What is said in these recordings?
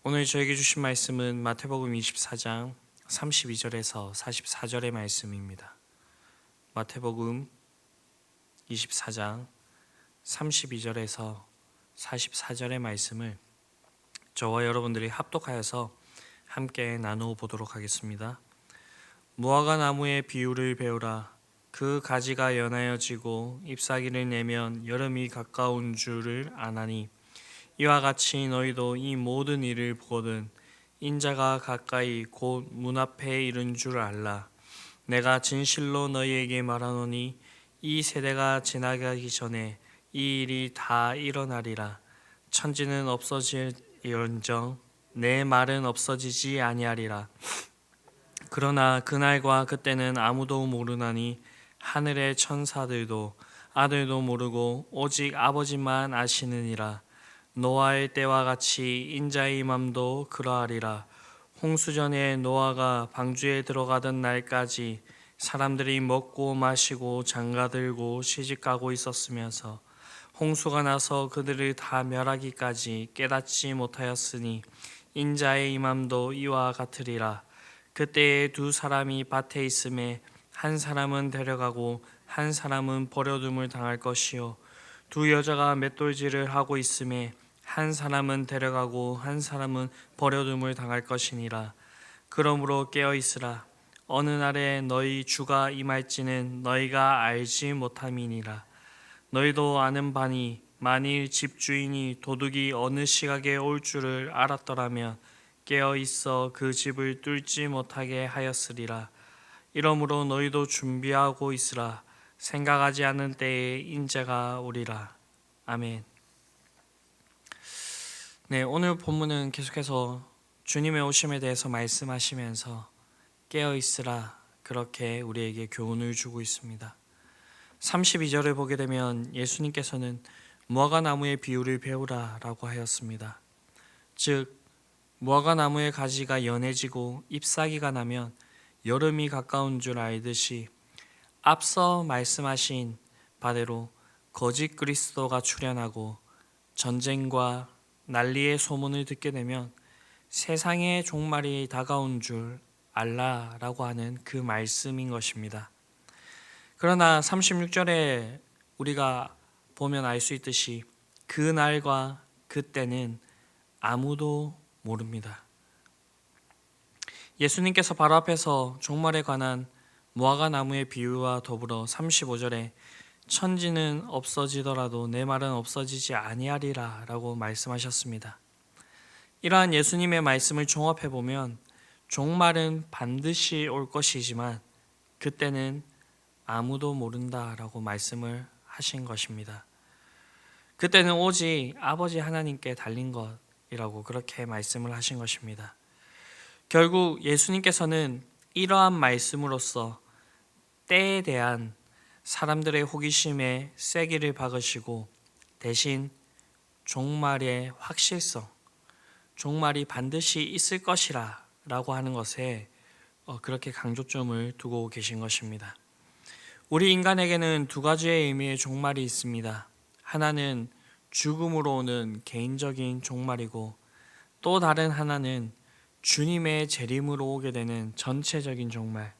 오늘 저에게 주신 말씀은 마태복음 24장 32절에서 44절의 말씀입니다. 마태복음 24장 32절에서 44절의 말씀을 저와 여러분들이 합독하여서 함께 나누어 보도록 하겠습니다. 무화과 나무의 비유를 배우라. 그 가지가 연하여지고 잎사귀를 내면 여름이 가까운 줄을 아나니 이와 같이 너희도 이 모든 일을 보거든 인자가 가까이 곧 문 앞에 이른 줄 알라. 내가 진실로 너희에게 말하노니 이 세대가 지나가기 전에 이 일이 다 일어나리라. 천지는 없어질언정 내 말은 없어지지 아니하리라. 그러나 그날과 그때는 아무도 모르나니 하늘의 천사들도 아들도 모르고 오직 아버지만 아시느니라. 노아의 때와 같이 인자의 임함도 그러하리라. 홍수전에 노아가 방주에 들어가던 날까지 사람들이 먹고 마시고 장가들고 시집가고 있었으면서 홍수가 나서 그들을 다 멸하기까지 깨닫지 못하였으니 인자의 임함도 이와 같으리라. 그때에 두 사람이 밭에 있음에 한 사람은 데려가고 한 사람은 버려둠을 당할 것이요 두 여자가 맷돌질을 하고 있음에 한 사람은 데려가고 한 사람은 버려둠을 당할 것이니라. 그러므로 깨어 있으라. 어느 날에 너희 주가 임할지는 너희가 알지 못함이니라. 너희도 아는 바니 만일 집주인이 도둑이 어느 시각에 올 줄을 알았더라면 깨어 있어 그 집을 뚫지 못하게 하였으리라. 이러므로 너희도 준비하고 있으라. 생각하지 않은 때에 인자가 오리라. 아멘. 네, 오늘 본문은 계속해서 주님의 오심에 대해서 말씀하시면서 깨어 있으라 그렇게 우리에게 교훈을 주고 있습니다. 32절을 보게 되면 예수님께서는 무화과 나무의 비유를 배우라 라고 하였습니다. 즉 무화과 나무의 가지가 연해지고 잎사귀가 나면 여름이 가까운 줄 알듯이 앞서 말씀하신 바대로 거짓 그리스도가 출현하고 전쟁과 난리의 소문을 듣게 되면 세상의 종말이 다가온 줄 알라라고 하는 그 말씀인 것입니다. 그러나 36절에 우리가 보면 알 수 있듯이 그 날과 그때는 아무도 모릅니다. 예수님께서 바로 앞에서 종말에 관한 무화과 나무의 비유와 더불어 35절에 천지는 없어지더라도 내 말은 없어지지 아니하리라 라고 말씀하셨습니다. 이러한 예수님의 말씀을 종합해 보면 종말은 반드시 올 것이지만 그때는 아무도 모른다라고 말씀을 하신 것입니다. 그때는 오직 아버지 하나님께 달린 것이라고 그렇게 말씀을 하신 것입니다. 결국 예수님께서는 이러한 말씀으로써 때에 대한 사람들의 호기심에 쐐기를 박으시고 대신 종말의 확실성, 종말이 반드시 있을 것이라 라고 하는 것에 그렇게 강조점을 두고 계신 것입니다. 우리 인간에게는 두 가지의 의미의 종말이 있습니다. 하나는 죽음으로 오는 개인적인 종말이고 또 다른 하나는 주님의 재림으로 오게 되는 전체적인 종말,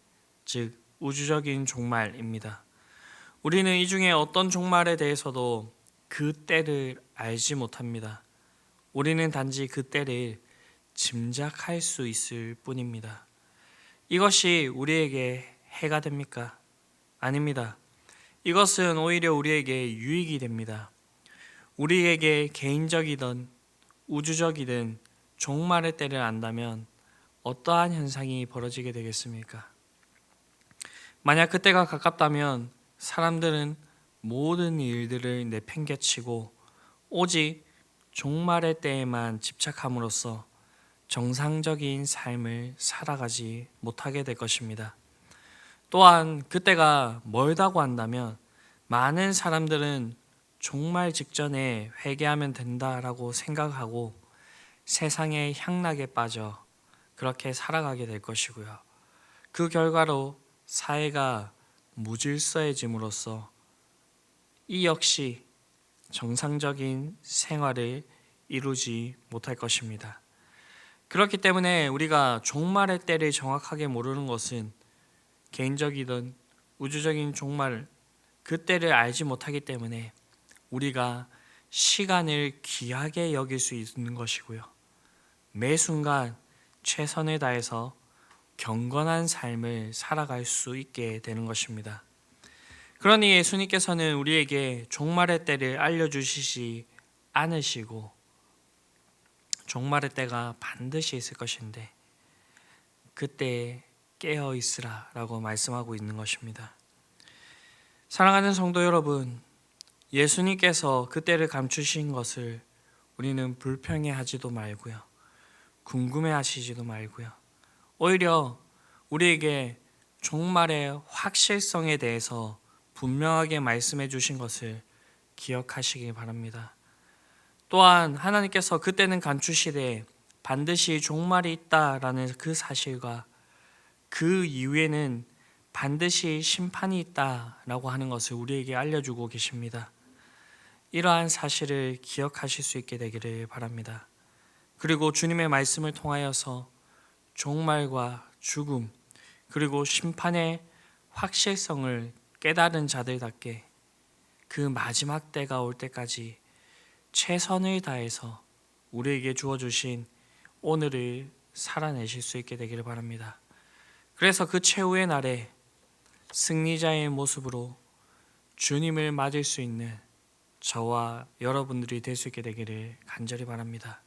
즉 우주적인 종말입니다. 우리는 이 중에 어떤 종말에 대해서도 그 때를 알지 못합니다. 우리는 단지 그 때를 짐작할 수 있을 뿐입니다. 이것이 우리에게 해가 됩니까? 아닙니다. 이것은 오히려 우리에게 유익이 됩니다. 우리에게 개인적이든 우주적이든 종말의 때를 안다면 어떠한 현상이 벌어지게 되겠습니까? 만약 그때가 가깝다면 사람들은 모든 일들을 내팽개치고 오직 종말의 때에만 집착함으로써 정상적인 삶을 살아가지 못하게 될 것입니다. 또한 그때가 멀다고 한다면 많은 사람들은 종말 직전에 회개하면 된다라고 생각하고 세상의 향락에 빠져 그렇게 살아가게 될 것이고요. 그 결과로 사회가 무질서해짐으로써 이 역시 정상적인 생활을 이루지 못할 것입니다. 그렇기 때문에 우리가 종말의 때를 정확하게 모르는 것은 개인적이든 우주적인 종말 그 때를 알지 못하기 때문에 우리가 시간을 귀하게 여길 수 있는 것이고요. 매 순간 최선을 다해서 경건한 삶을 살아갈 수 있게 되는 것입니다. 그러니 예수님께서는 우리에게 종말의 때를 알려주시지 않으시고 종말의 때가 반드시 있을 것인데 그때에 깨어 있으라 라고 말씀하고 있는 것입니다. 사랑하는 성도 여러분, 예수님께서 그때를 감추신 것을 우리는 불평해하지도 말고요, 궁금해하시지도 말고요, 오히려 우리에게 종말의 확실성에 대해서 분명하게 말씀해 주신 것을 기억하시기 바랍니다. 또한 하나님께서 그때는 감추시되 반드시 종말이 있다라는 그 사실과 그 이후에는 반드시 심판이 있다라고 하는 것을 우리에게 알려주고 계십니다. 이러한 사실을 기억하실 수 있게 되기를 바랍니다. 그리고 주님의 말씀을 통하여서 종말과 죽음 그리고 심판의 확실성을 깨달은 자들답게 그 마지막 때가 올 때까지 최선을 다해서 우리에게 주어주신 오늘을 살아내실 수 있게 되기를 바랍니다. 그래서 그 최후의 날에 승리자의 모습으로 주님을 맞을 수 있는 저와 여러분들이 될 수 있게 되기를 간절히 바랍니다.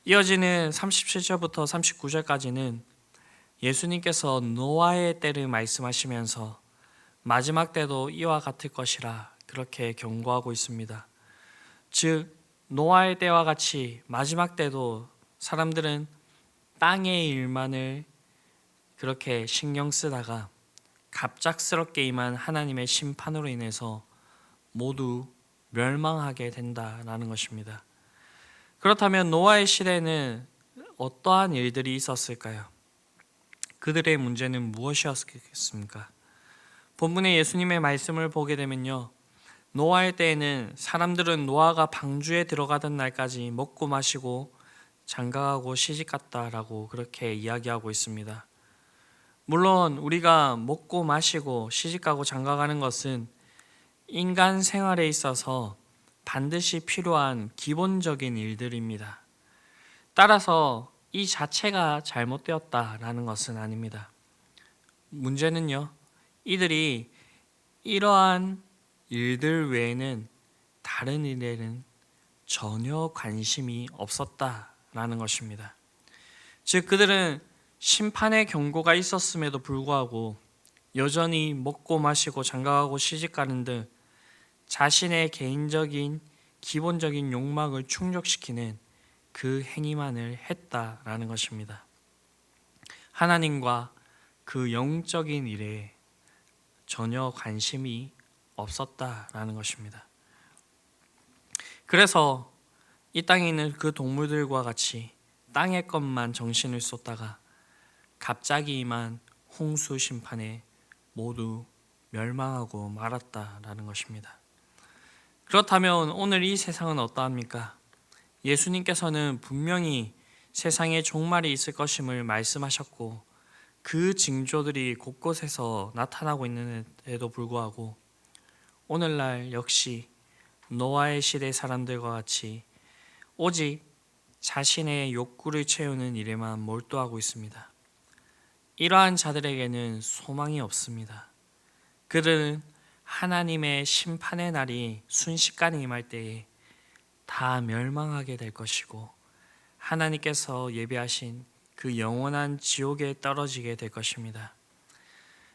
이어지는 37절부터 39절까지는 예수님께서 노아의 때를 말씀하시면서 마지막 때도 이와 같을 것이라 그렇게 경고하고 있습니다. 즉 노아의 때와 같이 마지막 때도 사람들은 땅의 일만을 그렇게 신경 쓰다가 갑작스럽게 임한 하나님의 심판으로 인해서 모두 멸망하게 된다라는 것입니다. 그렇다면 노아의 시대에는 어떠한 일들이 있었을까요? 그들의 문제는 무엇이었겠습니까? 본문의 예수님의 말씀을 보게 되면요, 노아의 때에는 사람들은 노아가 방주에 들어가던 날까지 먹고 마시고 장가가고 시집갔다라고 그렇게 이야기하고 있습니다. 물론 우리가 먹고 마시고 시집가고 장가가는 것은 인간 생활에 있어서 반드시 필요한 기본적인 일들입니다. 따라서 이 자체가 잘못되었다라는 것은 아닙니다. 문제는요, 이들이 이러한 일들 외에는 다른 일에는 전혀 관심이 없었다라는 것입니다. 즉 그들은 심판의 경고가 있었음에도 불구하고 여전히 먹고 마시고 장가가고 시집가는 등 자신의 개인적인 기본적인 욕망을 충족시키는 그 행위만을 했다라는 것입니다. 하나님과 그 영적인 일에 전혀 관심이 없었다라는 것입니다. 그래서 이 땅에 있는 그 동물들과 같이 땅의 것만 정신을 쏟다가 갑자기 임한 홍수 심판에 모두 멸망하고 말았다라는 것입니다. 그렇다면 오늘 이 세상은 어떠합니까? 예수님께서는 분명히 세상에 종말이 있을 것임을 말씀하셨고 그 징조들이 곳곳에서 나타나고 있는데도 불구하고 오늘날 역시 노아의 시대 사람들과 같이 오직 자신의 욕구를 채우는 일에만 몰두하고 있습니다. 이러한 자들에게는 소망이 없습니다. 그들은 하나님의 심판의 날이 순식간에 임할 때에 다 멸망하게 될 것이고 하나님께서 예비하신 그 영원한 지옥에 떨어지게 될 것입니다.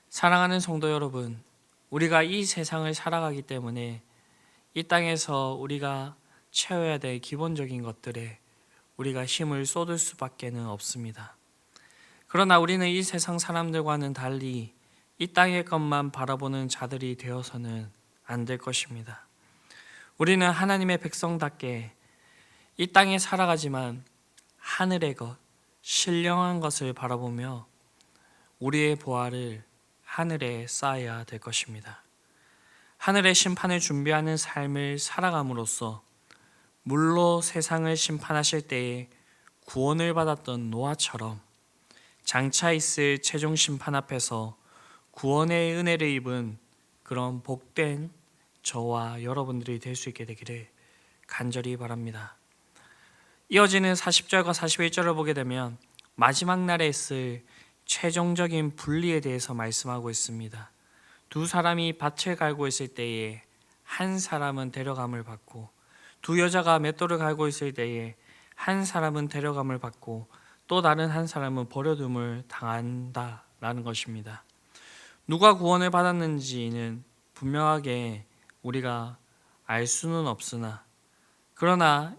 사랑하는 성도 여러분, 우리가 이 세상을 살아가기 때문에 이 땅에서 우리가 채워야 될 기본적인 것들에 우리가 힘을 쏟을 수밖에는 없습니다. 그러나 우리는 이 세상 사람들과는 달리 이 땅의 것만 바라보는 자들이 되어서는 안 될 것입니다. 우리는 하나님의 백성답게 이 땅에 살아가지만 하늘의 것, 신령한 것을 바라보며 우리의 보화를 하늘에 쌓아야 될 것입니다. 하늘의 심판을 준비하는 삶을 살아감으로써 물로 세상을 심판하실 때에 구원을 받았던 노아처럼 장차 있을 최종 심판 앞에서 구원의 은혜를 입은 그런 복된 저와 여러분들이 될 수 있게 되기를 간절히 바랍니다. 이어지는 40절과 41절을 보게 되면 마지막 날에 있을 최종적인 분리에 대해서 말씀하고 있습니다. 두 사람이 밭을 갈고 있을 때에 한 사람은 데려감을 받고, 두 여자가 맷돌을 갈고 있을 때에 한 사람은 데려감을 받고 또 다른 한 사람은 버려둠을 당한다라는 것입니다. 누가 구원을 받았는지는 분명하게 우리가 알 수는 없으나, 그러나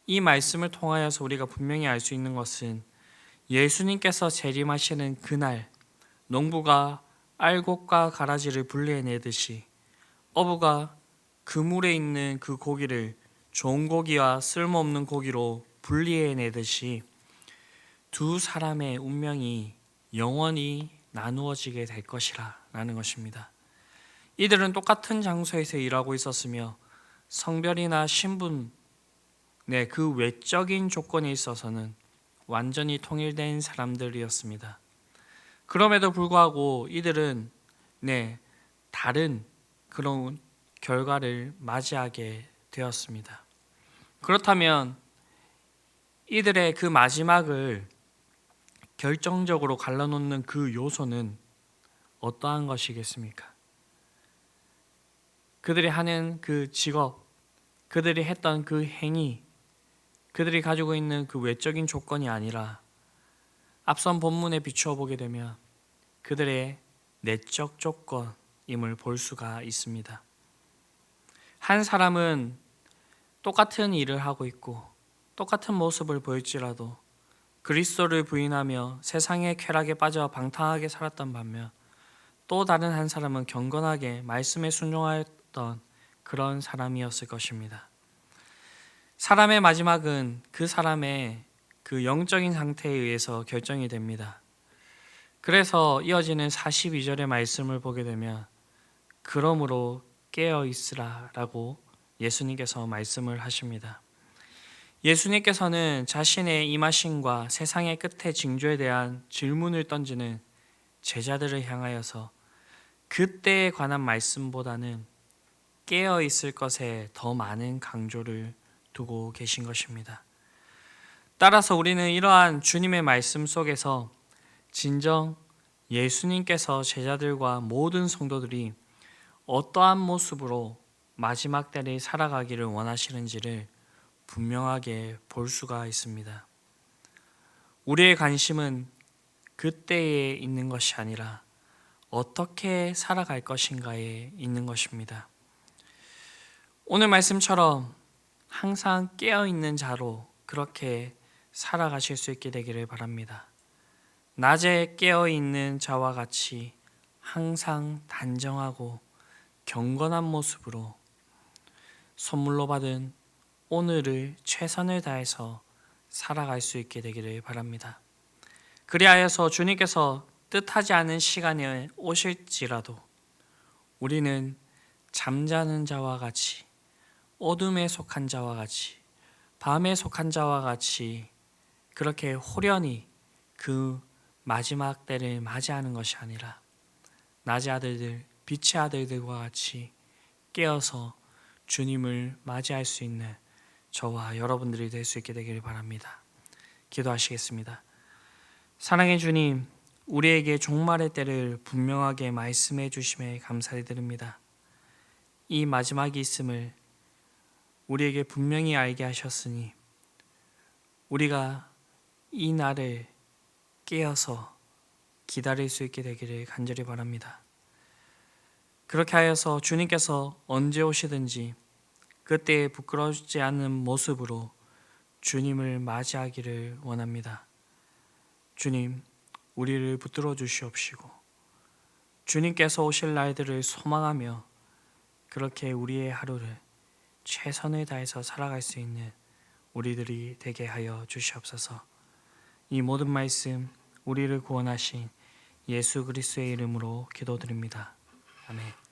이 말씀을 통하여서 우리가 분명히 알 수 있는 것은 예수님께서 재림하시는 그날 농부가 알곡과 가라지를 분리해내듯이 어부가 그물에 있는 그 고기를 좋은 고기와 쓸모없는 고기로 분리해내듯이 두 사람의 운명이 영원히 나누어지게 될 것이라 라는 것입니다. 이들은 똑같은 장소에서 일하고 있었으며 성별이나 신분, 그 외적인 조건에 있어서는 완전히 통일된 사람들이었습니다. 그럼에도 불구하고 이들은 다른 그런 결과를 맞이하게 되었습니다. 그렇다면 이들의 그 마지막을 결정적으로 갈라놓는 그 요소는 어떠한 것이겠습니까? 그들이 하는 그 직업, 그들이 했던 그 행위, 그들이 가지고 있는 그 외적인 조건이 아니라 앞선 본문에 비추어 보게 되면 그들의 내적 조건임을 볼 수가 있습니다. 한 사람은 똑같은 일을 하고 있고 똑같은 모습을 보일지라도 그리스도를 부인하며 세상의 쾌락에 빠져 방탕하게 살았던 반면, 또 다른 한 사람은 경건하게 말씀에 순종하였던 그런 사람이었을 것입니다. 사람의 마지막은 그 사람의 그 영적인 상태에 의해서 결정이 됩니다. 그래서 이어지는 42절의 말씀을 보게 되면 그러므로 깨어 있으라 라고 예수님께서 말씀을 하십니다. 예수님께서는 자신의 임하심과 세상의 끝의 징조에 대한 질문을 던지는 제자들을 향하여서 그때에 관한 말씀보다는 깨어 있을 것에 더 많은 강조를 두고 계신 것입니다. 따라서 우리는 이러한 주님의 말씀 속에서 진정 예수님께서 제자들과 모든 성도들이 어떠한 모습으로 마지막 때를 살아가기를 원하시는지를 분명하게 볼 수가 있습니다. 우리의 관심은 그때에 있는 것이 아니라 어떻게 살아갈 것인가에 있는 것입니다. 오늘 말씀처럼 항상 깨어있는 자로 그렇게 살아가실 수 있게 되기를 바랍니다. 낮에 깨어있는 자와 같이 항상 단정하고 경건한 모습으로 선물로 받은 오늘을 최선을 다해서 살아갈 수 있게 되기를 바랍니다. 그리하여서 주님께서 뜻하지 않은 시간에 오실지라도 우리는 잠자는 자와 같이, 어둠에 속한 자와 같이, 밤에 속한 자와 같이 그렇게 호련히 그 마지막 때를 맞이하는 것이 아니라 낮의 아들들, 빛의 아들들과 같이 깨어서 주님을 맞이할 수 있는 저와 여러분들이 될 수 있게 되기를 바랍니다. 기도하시겠습니다. 사랑의 주님, 우리에게 종말의 때를 분명하게 말씀해 주심에 감사드립니다. 이 마지막이 있음을 우리에게 분명히 알게 하셨으니 우리가 이 날을 깨어서 기다릴 수 있게 되기를 간절히 바랍니다. 그렇게 하여서 주님께서 언제 오시든지 그때에 부끄러워지지 않는 모습으로 주님을 맞이하기를 원합니다. 주님, 우리를 붙들어 주시옵시고 주님께서 오실 날들을 소망하며 그렇게 우리의 하루를 최선을 다해서 살아갈 수 있는 우리들이 되게 하여 주시옵소서. 이 모든 말씀 우리를 구원하신 예수 그리스도의 이름으로 기도드립니다. 아멘.